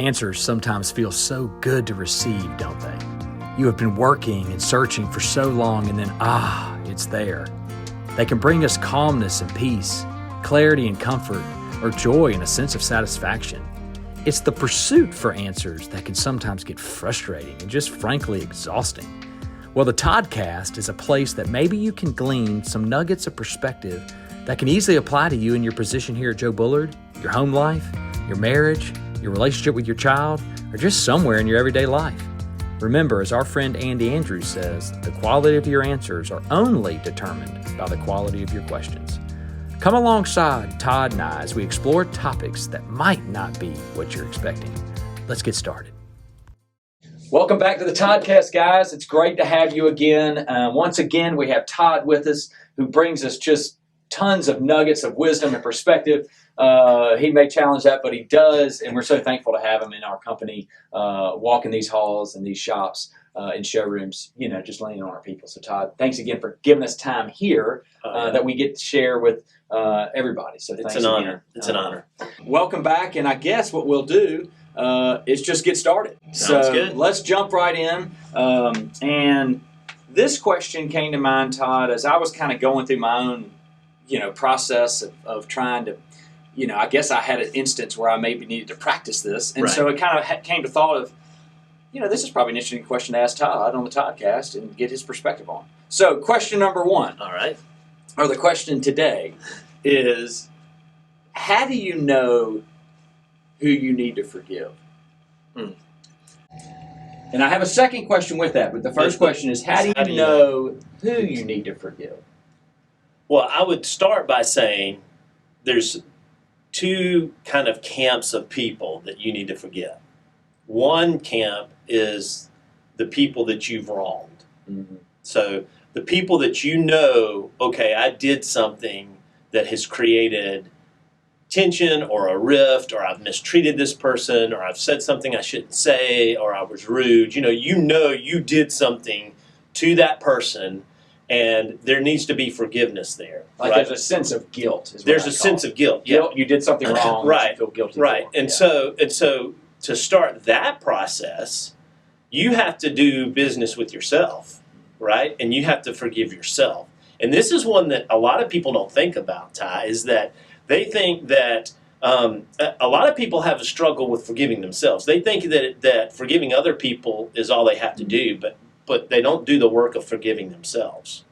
Answers sometimes feel so good to receive, don't they? You have been working and searching for so long, and then, it's there. They can bring us calmness and peace, clarity and comfort, or joy and a sense of satisfaction. It's the pursuit for answers that can sometimes get frustrating and just frankly exhausting. Well, the Toddcast is a place that maybe you can glean some nuggets of perspective that can easily apply to you in your position here at Joe Bullard, your home life, your marriage, your relationship with your child, or just somewhere in your everyday life. Remember, as our friend Andy Andrews says, the quality of your answers are only determined by the quality of your questions. Come alongside Todd and I as we explore topics that might not be what you're expecting. Let's get started. Welcome back to the Toddcast, guys. It's great to have you again. Once again, we have Todd with us, who brings us just tons of nuggets of wisdom and perspective. He may challenge that, but he does, and we're so thankful to have him in our company, walking these halls and these shops and showrooms, just laying on our people. So, Todd, thanks again for giving us time here that we get to share with everybody. So it's an honor. It's an honor. Welcome back, and I guess what we'll do is just get started. Sounds good. Let's jump right in. And this question came to mind, Todd, as I was kind of going through my own process of trying to, I guess I had an instance where I maybe needed to practice this. And so it kind of came to thought of, this is probably an interesting question to ask Todd on the Toddcast and get his perspective on. So question number one. All right. Or the question today is, how do you know who you need to forgive? And I have a second question with that, but the first question is, how do you know who you need to forgive? Well, I would start by saying there's two kind of camps of people that you need to forgive. One camp is the people that you've wronged. Mm-hmm. So the people that okay, I did something that has created tension or a rift, or I've mistreated this person, or I've said something I shouldn't say, or I was rude. You did something to that person, and there needs to be forgiveness there. Like, right? There's a sense of guilt. There's a sense of guilt. Guilt. You did something wrong. Right. You feel guilty. Right. And so to start that process, you have to do business with yourself, right? And you have to forgive yourself. And this is one that a lot of people don't think about, Ty, is that they think that a lot of people have a struggle with forgiving themselves. They think that forgiving other people is all they have to do, but they don't do the work of forgiving themselves.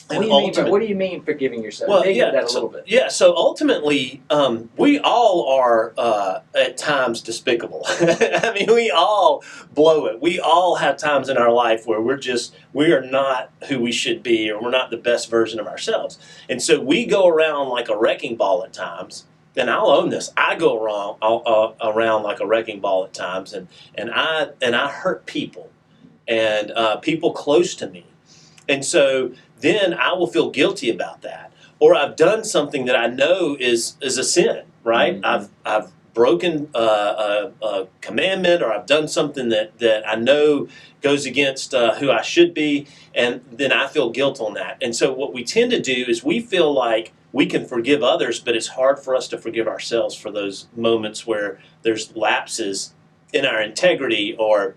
What do you mean forgiving yourself? Well, that a little bit. Yeah, so ultimately, we all are at times despicable. I mean, we all blow it. We all have times in our life where we are not who we should be, or we're not the best version of ourselves. And so we go around like a wrecking ball at times. And I'll own this. I go around like a wrecking ball at times, and I hurt people, and people close to me. And so then I will feel guilty about that. Or I've done something that I know is a sin, right? Mm-hmm. I've broken a commandment, or I've done something that I know goes against who I should be, and then I feel guilt on that. And so what we tend to do is we feel like we can forgive others, but it's hard for us to forgive ourselves for those moments where there's lapses in our integrity, or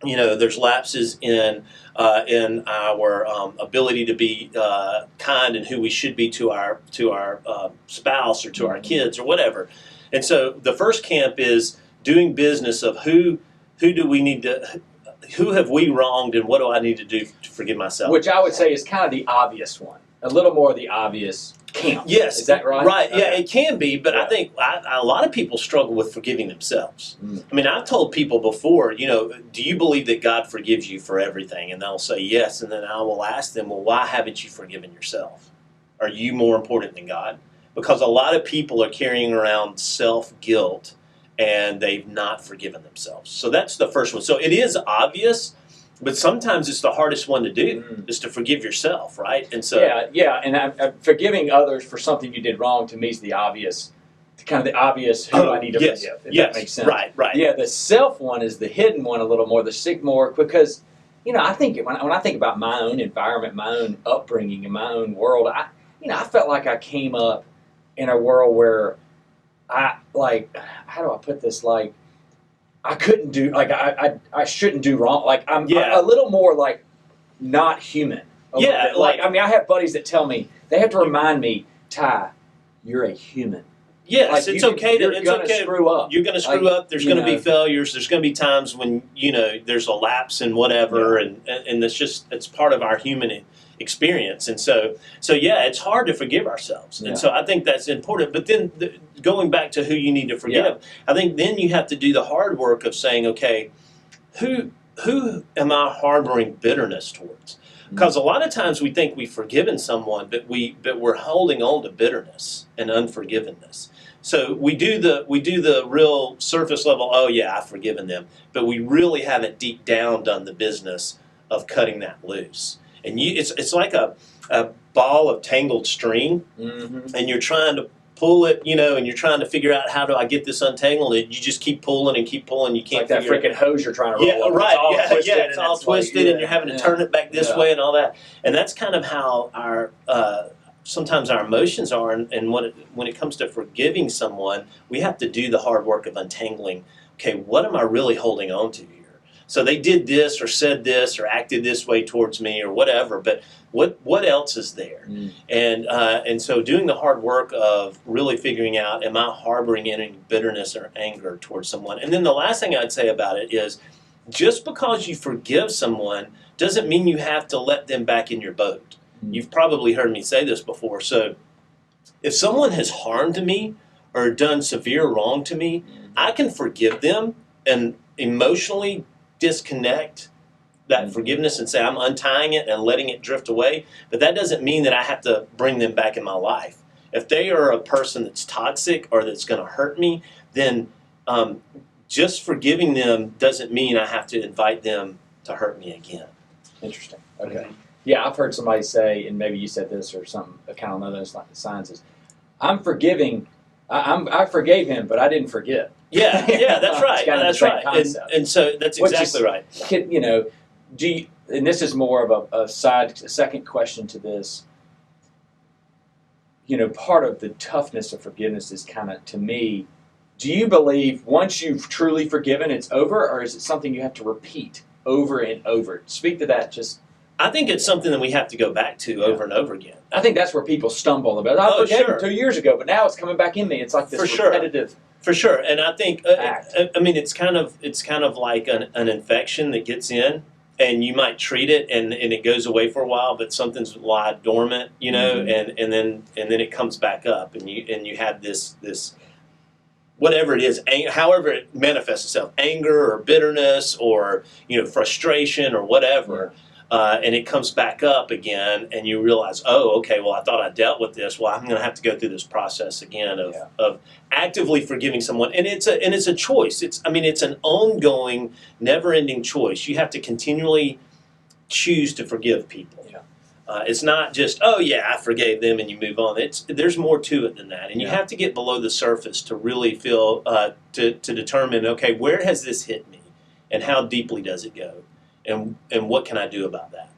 there's lapses in our ability to be kind and who we should be to our spouse or to our kids or whatever. And so the first camp is doing business of who have we wronged, and what do I need to do to forgive myself? Which I would say is kind of the obvious one, a little more of the obvious camp. Yes. Is that right? Right. Okay. Yeah, it can be, but I think a lot of people struggle with forgiving themselves. I mean, I've told people before, do you believe that God forgives you for everything? And they'll say yes, and then I will ask them, well, why haven't you forgiven yourself? Are you more important than God? Because a lot of people are carrying around self-guilt, and they've not forgiven themselves. So that's the first one. So it is obvious, but sometimes it's the hardest one to do, is to forgive yourself, right? And so and forgiving others for something you did wrong, to me, is the obvious, who I need to forgive. If that makes sense. Right. Yeah, the self one is the hidden one a little more, because I think when I think about my own environment, my own upbringing, and my own world, I felt like I came up in a world where how do I put this? Like, I couldn't do, like, I shouldn't do wrong. Like, I'm Yeah. a little more, like, not human. a little Yeah, bit. Like, I mean, I have buddies that tell me, they have to remind me, Ty, you're a human. Yes, Like, it's okay. You're going to screw up. You're going to screw up. There's going to be failures. There's going to be times when, there's a lapse in whatever, and it's part of our human experience. And so yeah, it's hard to forgive ourselves. And so I think that's important. But then going back to who you need to forgive, I think then you have to do the hard work of saying, okay, who am I harboring bitterness towards? Because a lot of times we think we've forgiven someone, but we're holding on to bitterness and unforgiveness. So we do the real surface level. Oh yeah, I've forgiven them, but we really haven't deep down done the business of cutting that loose. And it's like a ball of tangled string, and you're trying to pull it, and you're trying to figure out how do I get this untangled. And you just keep pulling and keep pulling. You can't like that freaking hose you're trying to roll. Yeah, up. right. It's all twisted, and you're having to turn it back this way and all that. And that's kind of how our sometimes our emotions are. And when it comes to forgiving someone, we have to do the hard work of untangling. Okay, what am I really holding on to here? So they did this or said this or acted this way towards me or whatever, but what else is there? And so doing the hard work of really figuring out, am I harboring any bitterness or anger towards someone? And then the last thing I'd say about it is, just because you forgive someone doesn't mean you have to let them back in your boat. You've probably heard me say this before. So if someone has harmed me or done severe wrong to me, I can forgive them and emotionally disconnect that forgiveness and say I'm untying it and letting it drift away, but that doesn't mean that I have to bring them back in my life. If they are a person that's toxic or that's going to hurt me, then just forgiving them doesn't mean I have to invite them to hurt me again. Interesting. Okay. Yeah, I've heard somebody say, and maybe you said this or something, kind of along those lines, is I'm forgiving. I forgave him, but I didn't forget. Yeah, that's right. That's right. And so that's exactly right. Do you, and this is more of a second question to this. Part of the toughness of forgiveness is kind of, to me, do you believe once you've truly forgiven, it's over, or is it something you have to repeat over and over? Speak to that. I think it's something that we have to go back to over and over again. I think that's where people stumble about. I forgave him 2 years ago, but now it's coming back in me. It's like this repetitive. For sure, and I think it's kind of like an infection that gets in, and you might treat it, and it goes away for a while, but something's lied dormant, and then it comes back up, and you have this whatever it is, however it manifests itself, anger or bitterness or frustration or whatever. And it comes back up again, and you realize, oh, okay, well, I thought I dealt with this. Well, I'm going to have to go through this process again of actively forgiving someone, and it's a choice. It's an ongoing, never-ending choice. You have to continually choose to forgive people. It's not just, oh yeah, I forgave them, and you move on. There's more to it than that, and you have to get below the surface to really feel to determine, okay, where has this hit me, and how deeply does it go? And what can I do about that?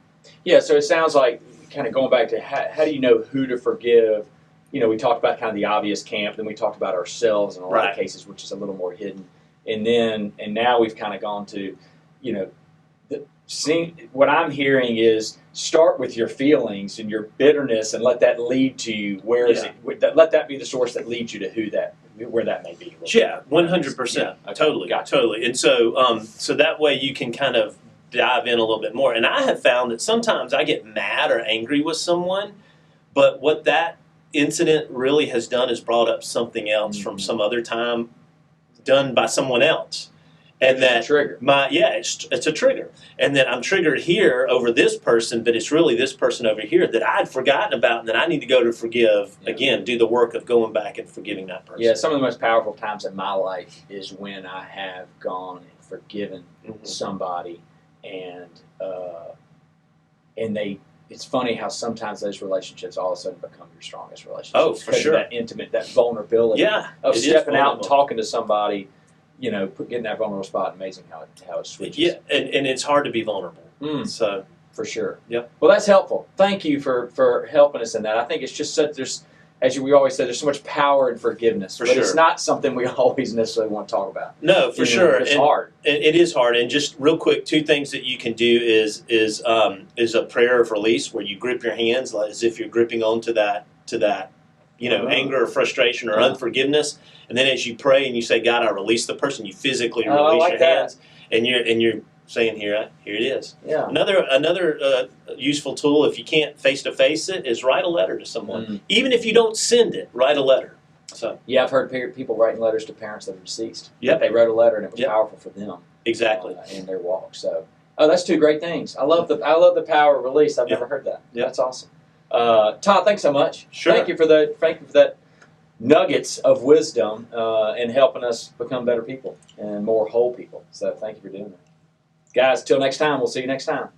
Yeah, so it sounds like, kind of going back to how do you know who to forgive? We talked about kind of the obvious camp, then we talked about ourselves in a lot of cases, which is a little more hidden. And now we've kind of gone to, what I'm hearing is start with your feelings and your bitterness and let that lead to you. Where is it? Let that be the source that leads you to where that may be. Yeah, 100%. Totally. Totally. And so that way you can kind of dive in a little bit more. And I have found that sometimes I get mad or angry with someone, but what that incident really has done is brought up something else from some other time done by someone else. And that trigger. It's a trigger. And that I'm triggered here over this person, but it's really this person over here that I'd forgotten about and that I need to go to forgive again, do the work of going back and forgiving that person. Yeah, some of the most powerful times in my life is when I have gone and forgiven somebody, and it's funny how sometimes those relationships all of a sudden become your strongest relationships. Oh, for sure. That intimate, that vulnerability of stepping out and talking to somebody, getting that vulnerable spot. Amazing how it switches. Yeah, and it's hard to be vulnerable. For sure. Yep. Well, that's helpful. Thank you for helping us in that. I think it's just such as we always say, there's so much power in forgiveness, but it's sure. not something we always necessarily want to talk about. No, for sure. It's hard. It is hard. And just real quick, two things that you can do is a prayer of release where you grip your hands as if you're gripping onto that anger or frustration or unforgiveness. And then as you pray and you say, God, I release the person, you physically release your hands, and you're saying, here it is. Yeah. Another useful tool, if you can't face to face it, is write a letter to someone. Even if you don't send it, write a letter. So yeah, I've heard people writing letters to parents that are deceased. Yep. They wrote a letter and it was powerful for them. Exactly. In their walk. So, that's two great things. I love the power of release. I've never heard that. Yep. That's awesome. Todd, thanks so much. Sure. Thank you for that nuggets of wisdom in helping us become better people and more whole people. So thank you for doing that. Guys, till next time, we'll see you next time.